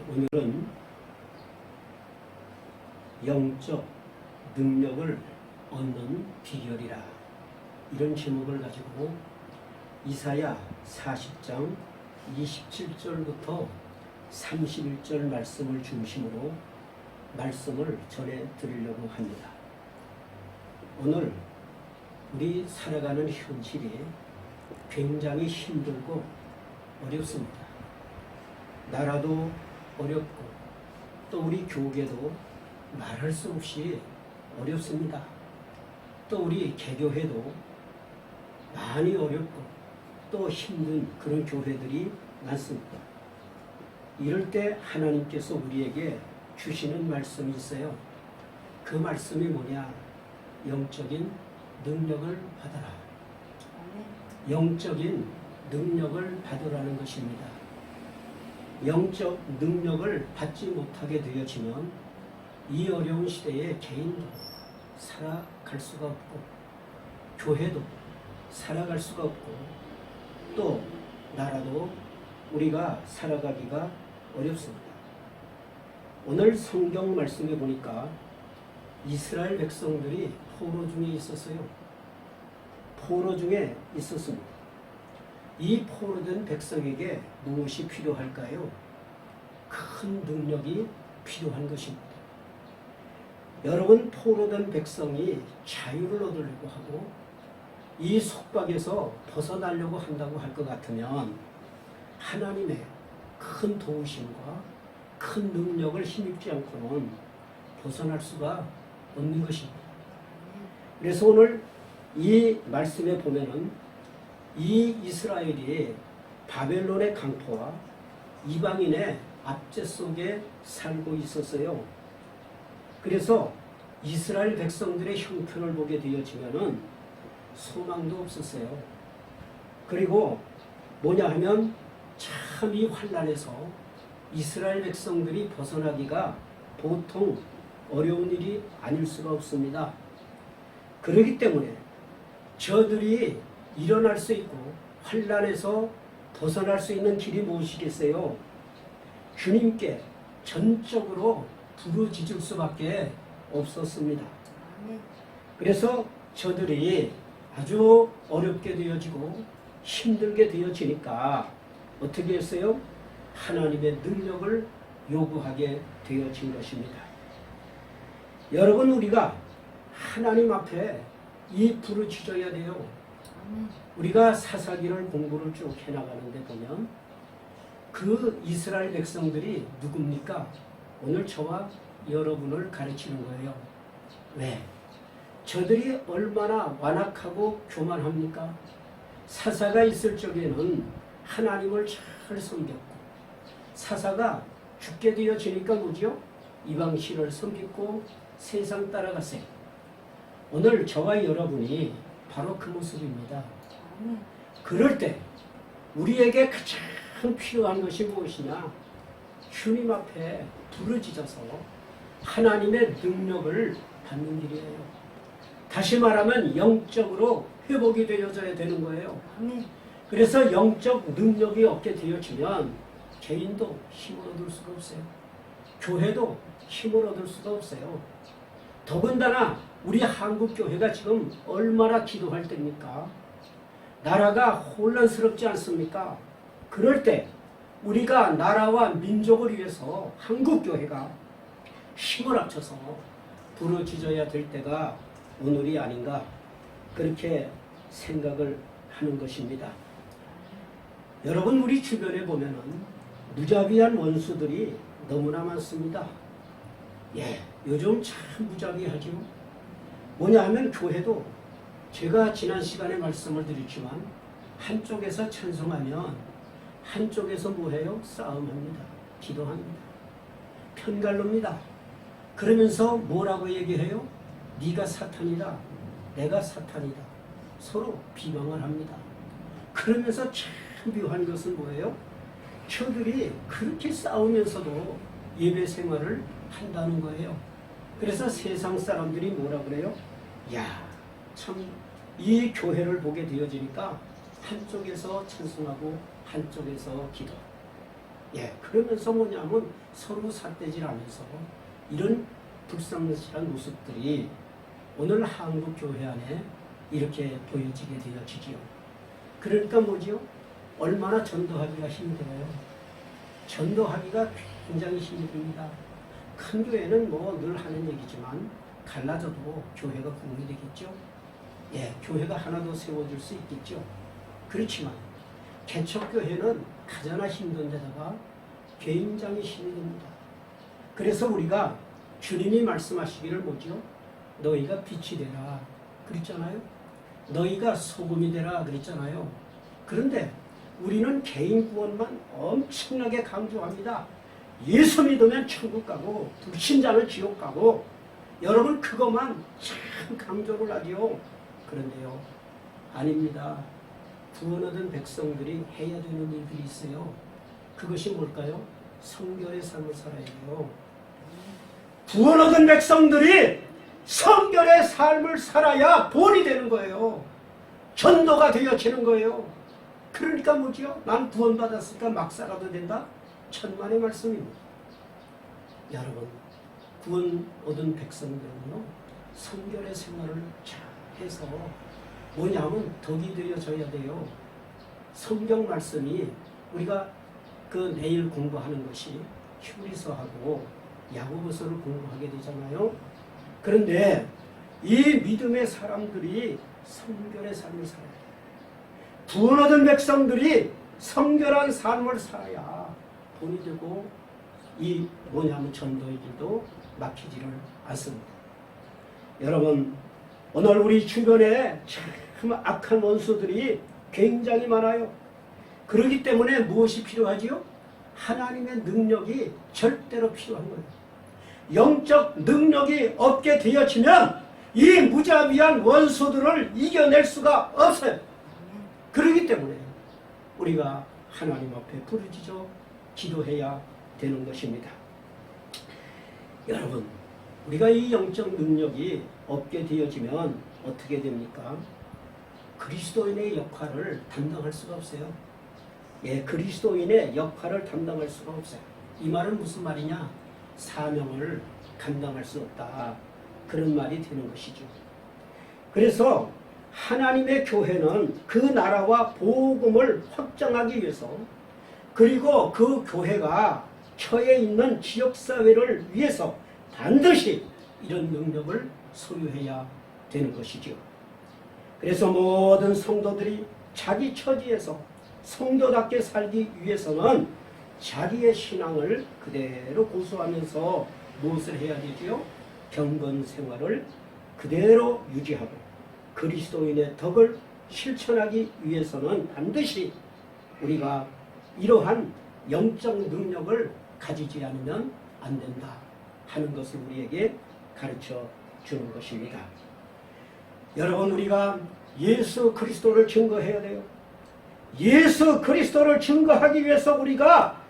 오늘은 영적 능력을 얻는 비결이라 이런 제목을 가지고 이사야 40장 27절부터 31절 말씀을 중심으로 말씀을 전해드리려고 합니다. 오늘 우리 살아가는 현실이 굉장히 힘들고 어렵습니다. 나라도 어렵고 또 우리 교계도 말할 수 없이 어렵습니다. 또 우리 개교회도 많이 어렵고 또 힘든 그런 교회들이 많습니다. 이럴 때 하나님께서 우리에게 주시는 말씀이 있어요. 그 말씀이 뭐냐? 영적인 능력을 받아라. 영적인 능력을 받으라는 것입니다. 영적 능력을 받지 못하게 되어지면 이 어려운 시대에 개인도 살아갈 수가 없고 교회도 살아갈 수가 없고 또 나라도 우리가 살아가기가 어렵습니다. 오늘 성경 말씀에 보니까 이스라엘 백성들이 포로 중에 있었어요. 포로 중에 있었습니다. 이 포로된 백성에게 무엇이 필요할까요? 큰 능력이 필요한 것입니다. 여러분, 포로된 백성이 자유를 얻으려고 하고 이 속박에서 벗어나려고 한다고 할 것 같으면 하나님의 큰 도우심과 큰 능력을 힘입지 않고는 벗어날 수가 없는 것입니다. 그래서 오늘 이 말씀에 보면은 이 이스라엘이 바벨론의 강포와 이방인의 압제 속에 살고 있었어요. 그래서 이스라엘 백성들의 형편을 보게 되어지면은 소망도 없었어요. 그리고 뭐냐 하면 참 이 환난에서 이스라엘 백성들이 벗어나기가 보통 어려운 일이 아닐 수가 없습니다. 그렇기 때문에 저들이 일어날 수 있고 환난에서 벗어날 수 있는 길이 무엇이겠어요? 주님께 전적으로 부르짖을 수밖에 없었습니다. 그래서 저들이 아주 어렵게 되어지고 힘들게 되어지니까 어떻게 했어요? 하나님의 능력을 요구하게 되어진 것입니다. 여러분, 우리가 하나님 앞에 이 부르짖어야 돼요. 우리가 사사기를 공부를 쭉 해나가는데 보면 그 이스라엘 백성들이 누굽니까? 오늘 저와 여러분을 가르치는 거예요. 왜? 저들이 얼마나 완악하고 교만합니까? 사사가 있을 적에는 하나님을 잘 섬겼고 사사가 죽게 되어지니까 뭐죠? 이방신을 섬기고 세상 따라갔어요. 오늘 저와 여러분이 바로 그 모습입니다. 그럴 때 우리에게 가장 필요한 것이 무엇이냐? 주님 앞에 부르짖어서 하나님의 능력을 받는 길이에요. 다시 말하면 영적으로 회복이 되어져야 되는 거예요. 그래서 영적 능력이 없게 되어지면 개인도 힘을 얻을 수가 없어요. 교회도 힘을 얻을 수가 없어요. 더군다나 우리 한국교회가 지금 얼마나 기도할 때입니까? 나라가 혼란스럽지 않습니까? 그럴 때 우리가 나라와 민족을 위해서 한국교회가 힘을 합쳐서 부르짖어야 될 때가 오늘이 아닌가 그렇게 생각을 하는 것입니다. 여러분, 우리 주변에 보면은 무자비한 원수들이 너무나 많습니다. 요즘 참 무자비하죠. 뭐냐 하면 교회도 제가 지난 시간에 말씀을 드렸지만 한쪽에서 찬송하면 한쪽에서 뭐해요? 싸움합니다. 기도합니다. 편갈릅니다. 그러면서 뭐라고 얘기해요? 네가 사탄이다. 내가 사탄이다. 서로 비방을 합니다. 그러면서 참 묘한 것은 뭐예요? 저들이 그렇게 싸우면서도 예배 생활을 한다는 거예요. 그래서 세상 사람들이 뭐라 그래요? 참 이 교회를 보게 되어지니까 한쪽에서 찬송하고 한쪽에서 기도. 그러면서 뭐냐면 서로 삿대질하면서 이런 불쌍한 모습들이 오늘 한국 교회 안에 이렇게 보여지게 되어지지요. 그러니까 뭐지요? 얼마나 전도하기가 힘들어요. 전도하기가 굉장히 힘이 듭니다. 큰 교회는 뭐 늘 하는 얘기지만 갈라져도 교회가 구원이 되겠죠. 교회가 하나 더 세워질 수 있겠죠. 그렇지만 개척교회는 가장 힘든 데다가 굉장히 힘이 듭니다. 그래서 우리가 주님이 말씀하시기를 뭐죠? 너희가 빛이 되라 그랬잖아요. 너희가 소금이 되라 그랬잖아요. 그런데 우리는 개인 구원만 엄청나게 강조합니다. 예수 믿으면 천국 가고 불신자는 지옥 가고 여러분 그것만 참 강조를 하지요. 그런데요, 아닙니다. 구원 얻은 백성들이 해야 되는 일들이 있어요. 그것이 뭘까요? 성결의 삶을 살아야 돼요. 구원 얻은 백성들이 성결의 삶을 살아야 본이 되는 거예요. 전도가 되어지는 거예요. 그러니까 뭐지요? 난 구원받았으니까 막 살아도 된다? 천만의 말씀입니다. 여러분, 구원 얻은 백성들은요, 성결의 생활을 잘 해서 뭐냐면 덕이 되어져야 돼요. 성경 말씀이 우리가 그 내일 공부하는 것이 히브리서하고 야고보서를 공부하게 되잖아요. 그런데 이 믿음의 사람들이 성결의 삶을 살아야 돼요. 구원 얻은 백성들이 성결한 삶을 살아야 본이 되고 이 뭐냐면 전도의 길도 막히지를 않습니다. 여러분, 오늘 우리 주변에 참 악한 원수들이 굉장히 많아요. 그렇기 때문에 무엇이 필요하지요? 하나님의 능력이 절대로 필요한 거예요. 영적 능력이 없게 되어지면 이 무자비한 원수들을 이겨낼 수가 없어요. 그렇기 때문에 우리가 하나님 앞에 부르짖어 기도해야 되는 것입니다. 여러분, 우리가 이 영적 능력이 없게 되어지면 어떻게 됩니까? 그리스도인의 역할을 담당할 수가 없어요. 그리스도인의 역할을 담당할 수가 없어요. 이 말은 무슨 말이냐? 사명을 감당할 수 없다. 그런 말이 되는 것이죠. 그래서 하나님의 교회는 그 나라와 복음을 확장하기 위해서 그리고 그 교회가 처해 있는 지역사회를 위해서 반드시 이런 능력을 소유해야 되는 것이죠. 그래서 모든 성도들이 자기 처지에서 성도답게 살기 위해서는 자기의 신앙을 그대로 고수하면서 무엇을 해야 되지요? 경건 생활을 그대로 유지하고 그리스도인의 덕을 실천하기 위해서는 반드시 우리가 이러한 영적 능력을 가지지 않으면 안 된다 하는 것을 우리에게 가르쳐 주는 것입니다. 여러분, 우리가 예수 그리스도를 증거해야 돼요. 예수 그리스도를 증거하기 위해서 우리가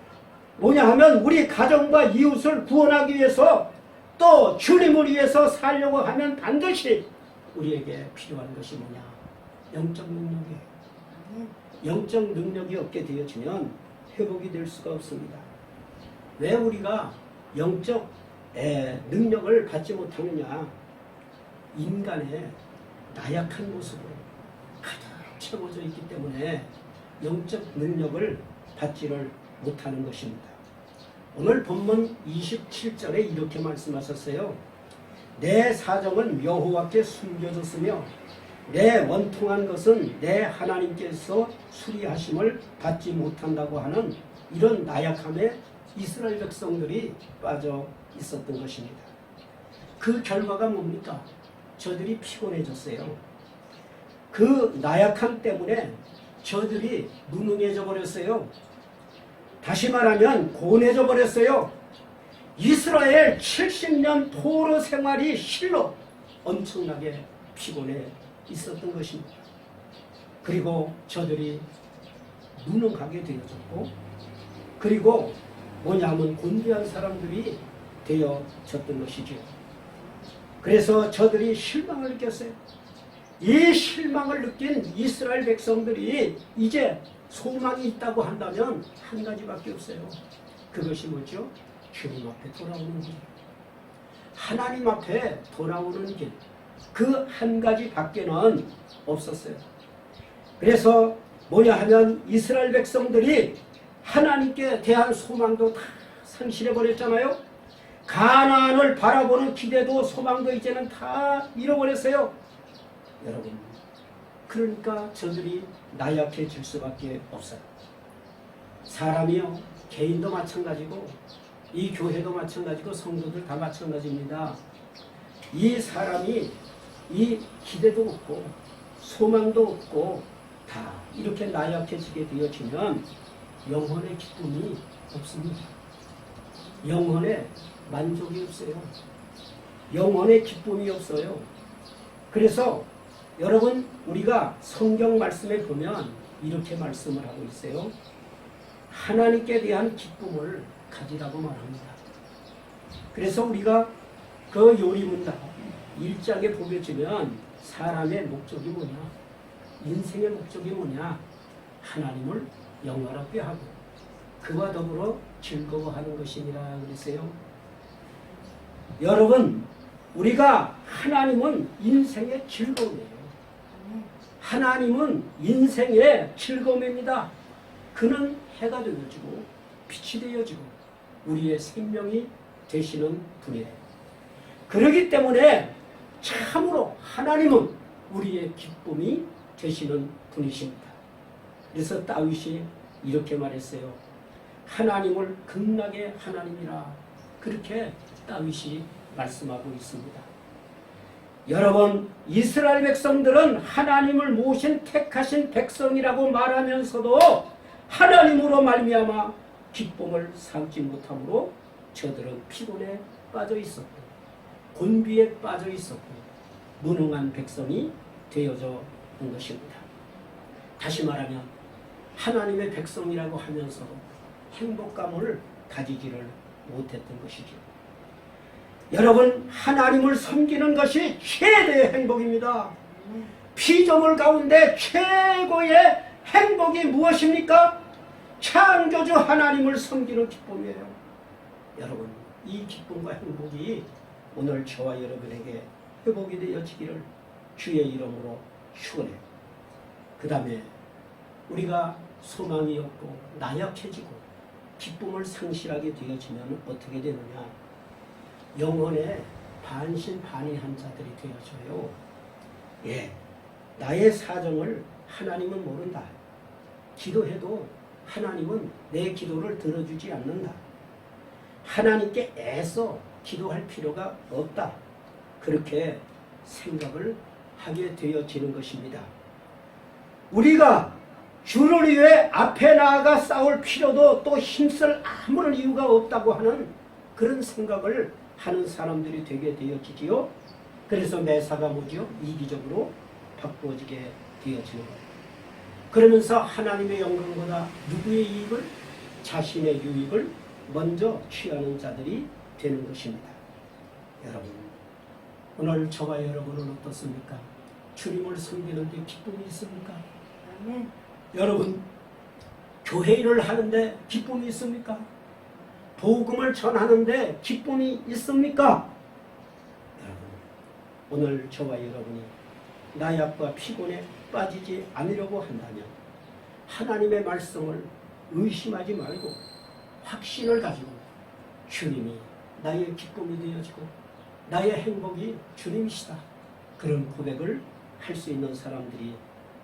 뭐냐 하면 우리 가정과 이웃을 구원하기 위해서 또 주님을 위해서 살려고 하면 반드시 우리에게 필요한 것이 뭐냐? 영적 능력이에요. 영적 능력이 없게 되어지면 회복이 될 수가 없습니다. 왜 우리가 영적 능력을 받지 못하느냐? 인간의 나약한 모습으로 가득 채워져 있기 때문에 영적 능력을 받지를 못하는 것입니다. 오늘 본문 27절에 이렇게 말씀하셨어요. 내 사정은 여호와께 숨겨졌으며 내 원통한 것은 내 하나님께서 수리하심을 받지 못한다고 하는 이런 나약함에 이스라엘 백성들이 빠져 있었던 것입니다. 그 결과가 뭡니까? 저들이 피곤해졌어요. 그 나약함 때문에 저들이 무능해져 버렸어요. 다시 말하면 고뇌져 버렸어요. 이스라엘 70년 포로 생활이 실로 엄청나게 피곤해 있었던 것입니다. 그리고 저들이 무능하게 되어졌고 그리고 뭐냐면 곤비한 사람들이 되어졌던 것이죠. 그래서 저들이 실망을 느꼈어요. 이 실망을 느낀 이스라엘 백성들이 이제 소망이 있다고 한다면 한 가지밖에 없어요. 그것이 뭐죠? 주님 앞에 돌아오는 길. 하나님 앞에 돌아오는 길. 그 한 가지 밖에는 없었어요. 그래서 뭐냐 하면 이스라엘 백성들이 하나님께 대한 소망도 다 상실해버렸잖아요. 가나안을 바라보는 기대도 소망도 이제는 다 잃어버렸어요. 여러분, 그러니까 저들이 나약해질 수밖에 없어요. 사람이요, 개인도 마찬가지고 이 교회도 마찬가지고 성도들 다 마찬가지입니다. 이 사람이 이 기대도 없고 소망도 없고 다 이렇게 나약해지게 되어지면 영혼의 기쁨이 없습니다. 영혼의 만족이 없어요. 영혼의 기쁨이 없어요. 그래서 여러분, 우리가 성경 말씀에 보면 이렇게 말씀을 하고 있어요. 하나님께 대한 기쁨을 가지라고 말합니다. 그래서 우리가 그 요리문답 1장에 보게 되면 사람의 목적이 뭐냐, 인생의 목적이 뭐냐, 하나님을 영화롭게 하고 그와 더불어 즐거워하는 것이니라 그랬어요. 여러분, 우리가 하나님은 인생의 즐거움이에요. 하나님은 인생의 즐거움입니다. 그는 해가 되어지고 빛이 되어지고 우리의 생명이 되시는 분이에요. 그렇기 때문에 참으로 하나님은 우리의 기쁨이 되시는 분이십니다. 그래서 다윗이 이렇게 말했어요. 하나님을 극락의 하나님이라, 그렇게 다윗이 말씀하고 있습니다. 여러분, 이스라엘 백성들은 하나님을 모신 택하신 백성이라고 말하면서도 하나님으로 말미암아 기쁨을 삼지 못함으로 저들은 피곤에 빠져 있었고 곤비에 빠져 있었고 무능한 백성이 되어져 온 것입니다. 다시 말하면 하나님의 백성이라고 하면서도 행복감을 가지지를 못했던 것이죠. 여러분, 하나님을 섬기는 것이 최대의 행복입니다. 피조물 가운데 최고의 행복이 무엇입니까? 창조주 하나님을 섬기는 기쁨이에요. 여러분, 이 기쁨과 행복이 오늘 저와 여러분에게 회복이 되어지기를 주의 이름으로 축원해요. 그 다음에 우리가 소망이 없고 나약해지고 기쁨을 상실하게 되어지면 어떻게 되느냐? 영혼에 반신반의한 자들이 되어져요. 예, 나의 사정을 하나님은 모른다. 기도해도 하나님은 내 기도를 들어주지 않는다. 하나님께 애써 기도할 필요가 없다. 그렇게 생각을 하게 되어지는 것입니다. 우리가 주를 위해 앞에 나아가 싸울 필요도 또 힘쓸 아무런 이유가 없다고 하는 그런 생각을 하는 사람들이 되게 되어지지요. 그래서 매사가 뭐죠? 이기적으로 바꾸어지게 되어지는 거예요. 그러면서 하나님의 영광보다 누구의 이익을, 자신의 유익을 먼저 취하는 자들이 되는 것입니다. 여러분, 오늘 저와 여러분은 어떻습니까? 주님을 섬기는 데 기쁨이 있습니까? 아멘. 여러분, 교회 일을 하는데 기쁨이 있습니까? 복음을 전하는데 기쁨이 있습니까? 여러분, 오늘 저와 여러분이 나약과 피곤에 빠지지 않으려고 한다면 하나님의 말씀을 의심하지 말고 확신을 가지고 주님이 나의 기쁨이 되어지고 나의 행복이 주님이시다, 그런 고백을 할 수 있는 사람들이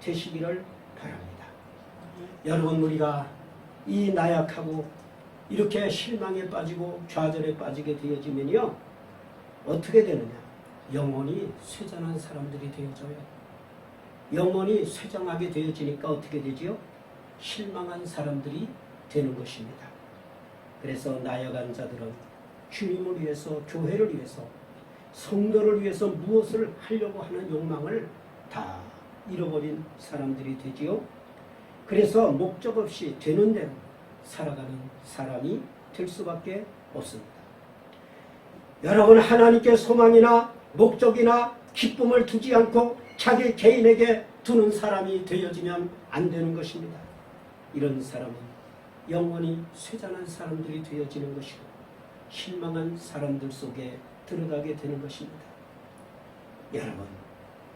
되시기를 바랍니다. 여러분, 우리가 이 나약하고 이렇게 실망에 빠지고 좌절에 빠지게 되어지면요, 어떻게 되느냐? 영혼이 쇠잔한 사람들이 되어져요. 영혼이 쇠장하게 되어지니까 어떻게 되지요? 실망한 사람들이 되는 것입니다. 그래서 나약한 자들은 주님을 위해서, 교회를 위해서, 성도를 위해서 무엇을 하려고 하는 욕망을 다 잃어버린 사람들이 되지요. 그래서 목적 없이 되는 대로 살아가는 사람이 될 수밖에 없습니다. 여러분, 하나님께 소망이나 목적이나 기쁨을 두지 않고 자기 개인에게 두는 사람이 되어지면 안 되는 것입니다. 이런 사람은 영원히 쇠잔한 사람들이 되어지는 것이고 실망한 사람들 속에 들어가게 되는 것입니다. 여러분,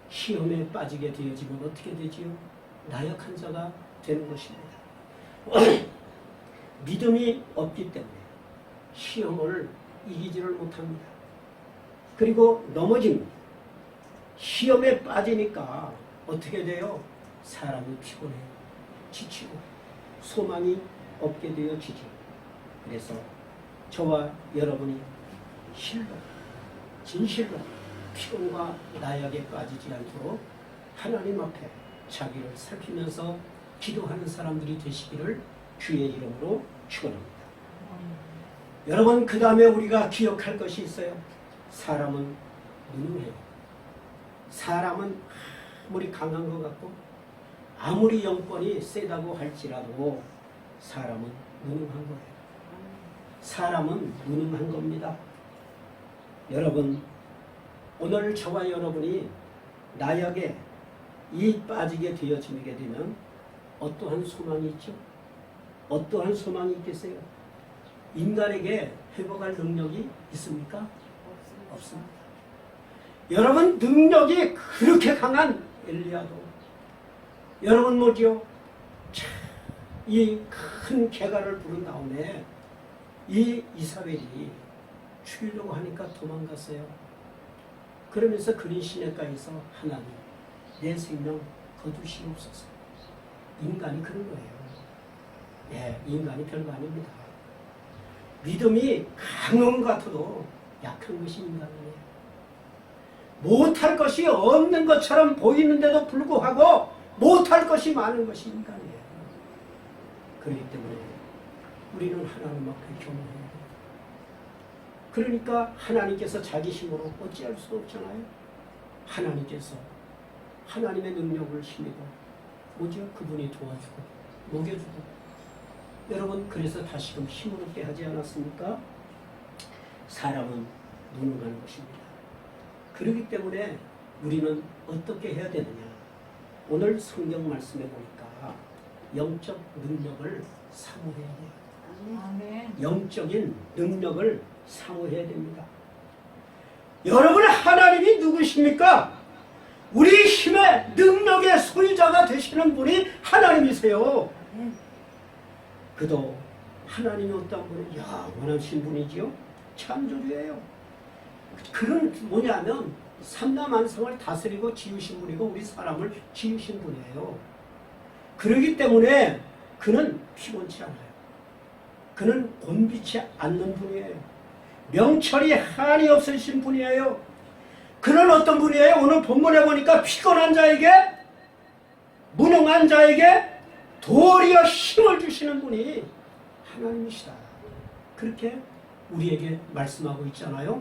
시험에 빠지게 되어지면 어떻게 되지요? 나약한 자가 되는 것입니다. 믿음이 없기 때문에 시험을 이기지를 못합니다. 그리고 넘어집니다. 시험에 빠지니까 어떻게 돼요? 사람이 피곤해요. 지치고 소망이 없게 되어지죠. 그래서 저와 여러분이 실로 진실로 피곤과 나약에 빠지지 않도록 하나님 앞에 자기를 살피면서 기도하는 사람들이 되시기를 주의 이름으로 축원합니다. 여러분, 그 다음에 우리가 기억할 것이 있어요. 사람은 무능해요. 사람은 아무리 강한 것 같고 아무리 영권이 세다고 할지라도 사람은 무능한 거예요. 사람은 무능한 겁니다. 여러분, 오늘 저와 여러분이 나약에 이 빠지게 되어지게 되면 어떠한 소망이 있죠? 어떠한 소망이 있겠어요? 인간에게 회복할 능력이 있습니까? 없습니다. 여러분, 능력이 그렇게 강한 엘리야도 여러분 뭐지요? 이 큰 개가를 부른 다음에 이 이사벨이 죽이려고 하니까 도망갔어요. 그러면서 그린 시냇가에서 하나님, 내 생명 거두시옵소서. 인간이 그런 거예요. 네, 인간이 별거 아닙니다. 믿음이 강한 것 같아도 약한 것이 인간이에요. 못할 것이 없는 것처럼 보이는데도 불구하고 못할 것이 많은 것이 인간이에요. 그렇기 때문에 우리는 하나님 앞에 겸허해야 돼요. 그러니까 하나님께서 자기 힘으로 어찌할 수 없잖아요. 하나님께서 하나님의 능력을 힘입어 뭐죠? 그분이 도와주고 먹여주고. 여러분, 그래서 다시금 힘을 얻게 하지 않았습니까? 사람은 무능한 것입니다. 그렇기 때문에 우리는 어떻게 해야 되느냐? 오늘 성경 말씀에 보니까 영적 능력을 사모해야 돼요. 아멘. 영적인 능력을 사모해야 됩니다. 여러분, 하나님이 누구십니까? 우리 힘의 능력의 소유자가 되시는 분이 하나님이세요. 그도 하나님이 어떤 분이 영원하신 분이지요? 창조주예요. 그런 뭐냐면 삼라만상을 다스리고 지으신 분이고 우리 사람을 지으신 분이에요. 그러기 때문에 그는 피곤치 않아요. 그는 곤비치 않는 분이에요. 명철이 한이 없으신 분이에요. 그는 어떤 분이에요? 오늘 본문에 보니까 피곤한 자에게, 무능한 자에게 도리어 힘을 주시는 분이 하나님이시다. 그렇게 우리에게 말씀하고 있잖아요.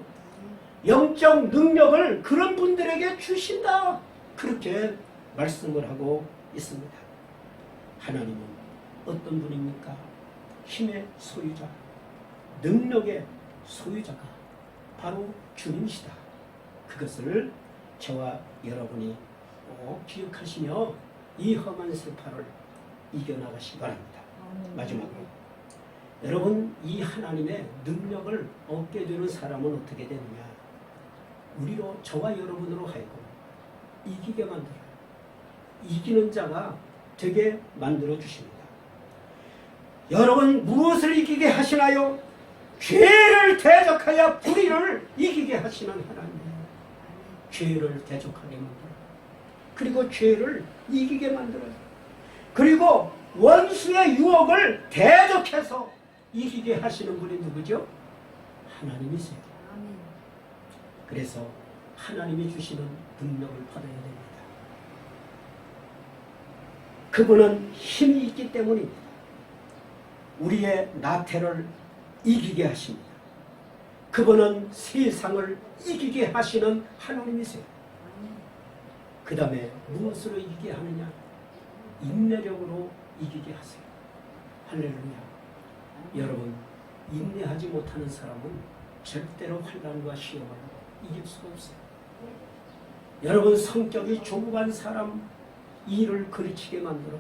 영적 능력을 그런 분들에게 주신다. 그렇게 말씀을 하고 있습니다. 하나님은 어떤 분입니까? 힘의 소유자, 능력의 소유자가 바로 주님이시다. 그것을 저와 여러분이 꼭 기억하시며 이 험한 세파를 이겨나가시기 바랍니다. 마지막으로 여러분, 이 하나님의 능력을 얻게 되는 사람은 어떻게 되느냐? 우리로, 저와 여러분으로 하여금 이기게 만들어요. 이기는 자가 되게 만들어 주십니다. 여러분, 무엇을 이기게 하시나요? 죄를 대적하여 불의를 이기게 하시는 하나님이에요. 죄를 대적하게 만들어요. 그리고 죄를 이기게 만들어요. 그리고 원수의 유혹을 대적해서 이기게 하시는 분이 누구죠? 하나님이세요. 그래서 하나님이 주시는 능력을 받아야 됩니다. 그분은 힘이 있기 때문입니다. 우리의 나태를 이기게 하십니다. 그분은 세상을 이기게 하시는 하나님이세요. 그 다음에 무엇으로 이기게 하느냐? 인내력으로 이기게 하세요. 할렐루야. 여러분, 인내하지 못하는 사람은 절대로 환난과 시험을 이길 수가 없어요. 여러분 성격이 조급한 사람 일을 그르치게 만들어요.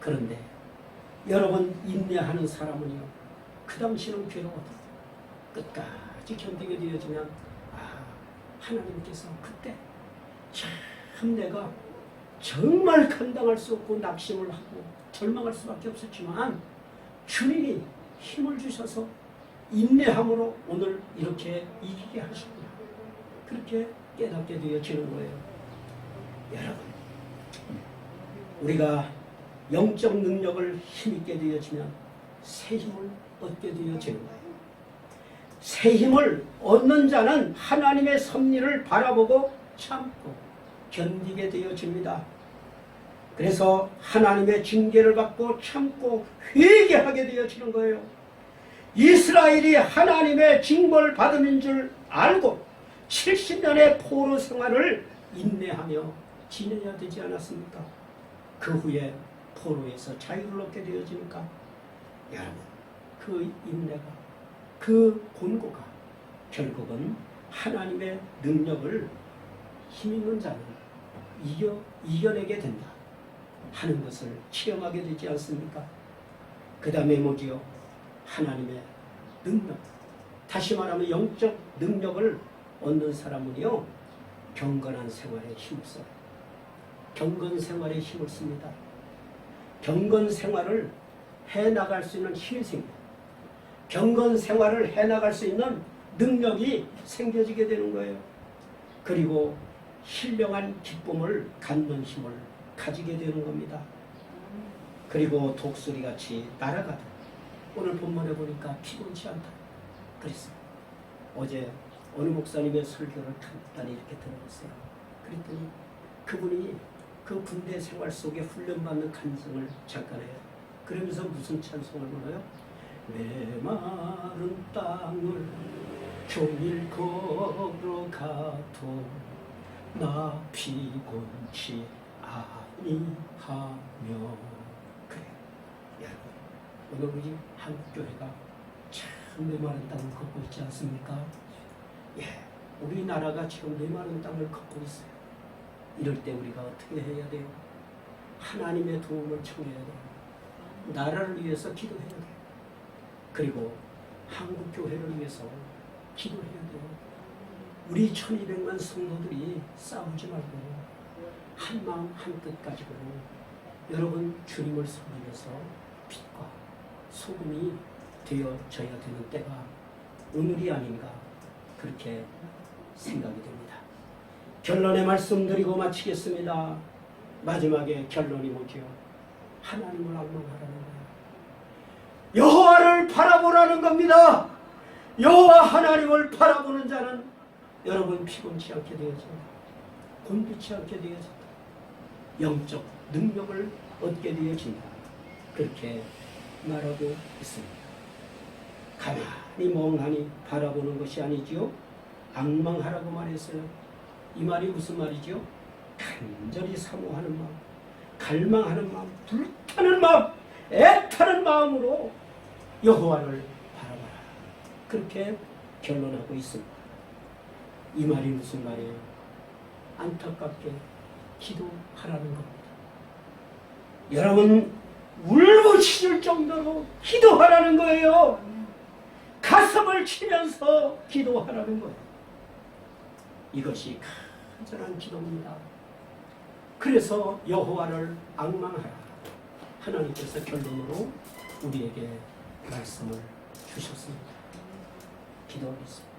그런데 여러분 인내하는 사람은요, 그 당시는 괴로워도 끝까지 견디게 되어지면 하나님께서 그때 참 내가 정말 감당할 수 없고 낙심을 하고 절망할 수밖에 없었지만 주님이 힘을 주셔서 인내함으로 오늘 이렇게 이기게 하셨구나. 그렇게 깨닫게 되어지는 거예요. 여러분, 우리가 영적 능력을 힘있게 되어지면 새 힘을 얻게 되어지는 거예요. 새 힘을 얻는 자는 하나님의 섭리를 바라보고 참고 견디게 되어집니다. 그래서 하나님의 징계를 받고 참고 회개하게 되어지는 거예요. 이스라엘이 하나님의 징벌 받음인 줄 알고 70년의 포로 생활을 인내하며 지내야 되지 않았습니까? 그 후에 포로에서 자유를 얻게 되어지니까 여러분, 그 인내가, 그 곤고가 결국은 하나님의 능력을 힘있는 자는 이겨내게 된다 하는 것을 체험하게 되지 않습니까? 그 다음에 뭐지요? 하나님의 능력, 다시 말하면 영적 능력을 얻는 사람은요, 경건한 생활에 힘을 써요. 경건 생활에 힘을 씁니다. 경건 생활을 해나갈 수 있는 힘이 생겨요. 경건 생활을 해나갈 수 있는 능력이 생겨지게 되는 거예요. 그리고 신령한 기쁨을 갖는 힘을 가지게 되는 겁니다. 그리고 독수리같이 날아가다. 오늘 본문에 보니까 피곤치 않다 그랬어요. 어제 어느 목사님의 설교를 간단히 이렇게 들어봤어요. 그랬더니 그분이 그 군대 생활 속에 훈련받는 감성을 잠깐 해요. 그러면서 무슨 찬송을 불러요? 내 마른 땅을 종일 걸어가도 나 피곤치 아니하며. 그래, 여러분, 오늘 우리 한국교회가 참 메마른 땅을 걷고 있지 않습니까? 예, 우리나라가 지금 메마른 땅을 걷고 있어요. 이럴 때 우리가 어떻게 해야 돼요? 하나님의 도움을 청해야 돼요. 나라를 위해서 기도해야 돼요. 그리고 한국교회를 위해서 기도해야 돼요. 우리 1200만 성도들이 싸우지 말고 한 마음 한 뜻 가지고 여러분 주님을 섬기면서 빛과 소금이 되어져야 되는 때가 오늘이 아닌가 그렇게 생각이 됩니다. 결론의 말씀드리고 마치겠습니다. 마지막에 결론이 뭐지요? 하나님을 악망하라는 거예요. 여호와를 바라보라는 겁니다. 여호와 하나님을 바라보는 자는 여러분 피곤치 않게 되어진다. 곤두치 않게 되어진다. 영적 능력을 얻게 되어진다. 그렇게 말하고 있습니다. 가만히 멍하니 바라보는 것이 아니지요. 악망하라고 말했어요. 이 말이 무슨 말이지요? 간절히 사모하는 마음, 갈망하는 마음, 불타는 마음, 애타는 마음으로 여호와를 바라봐라. 그렇게 결론하고 있습니다. 이 말이 무슨 말이에요? 안타깝게 기도하라는 겁니다. 여러분, 울부짖을 정도로 기도하라는 거예요. 가슴을 치면서 기도하라는 거예요. 이것이 간절한 기도입니다. 그래서 여호와를 악망하라. 하나님께서 결론으로 우리에게 말씀을 주셨습니다. 기도하겠습니다.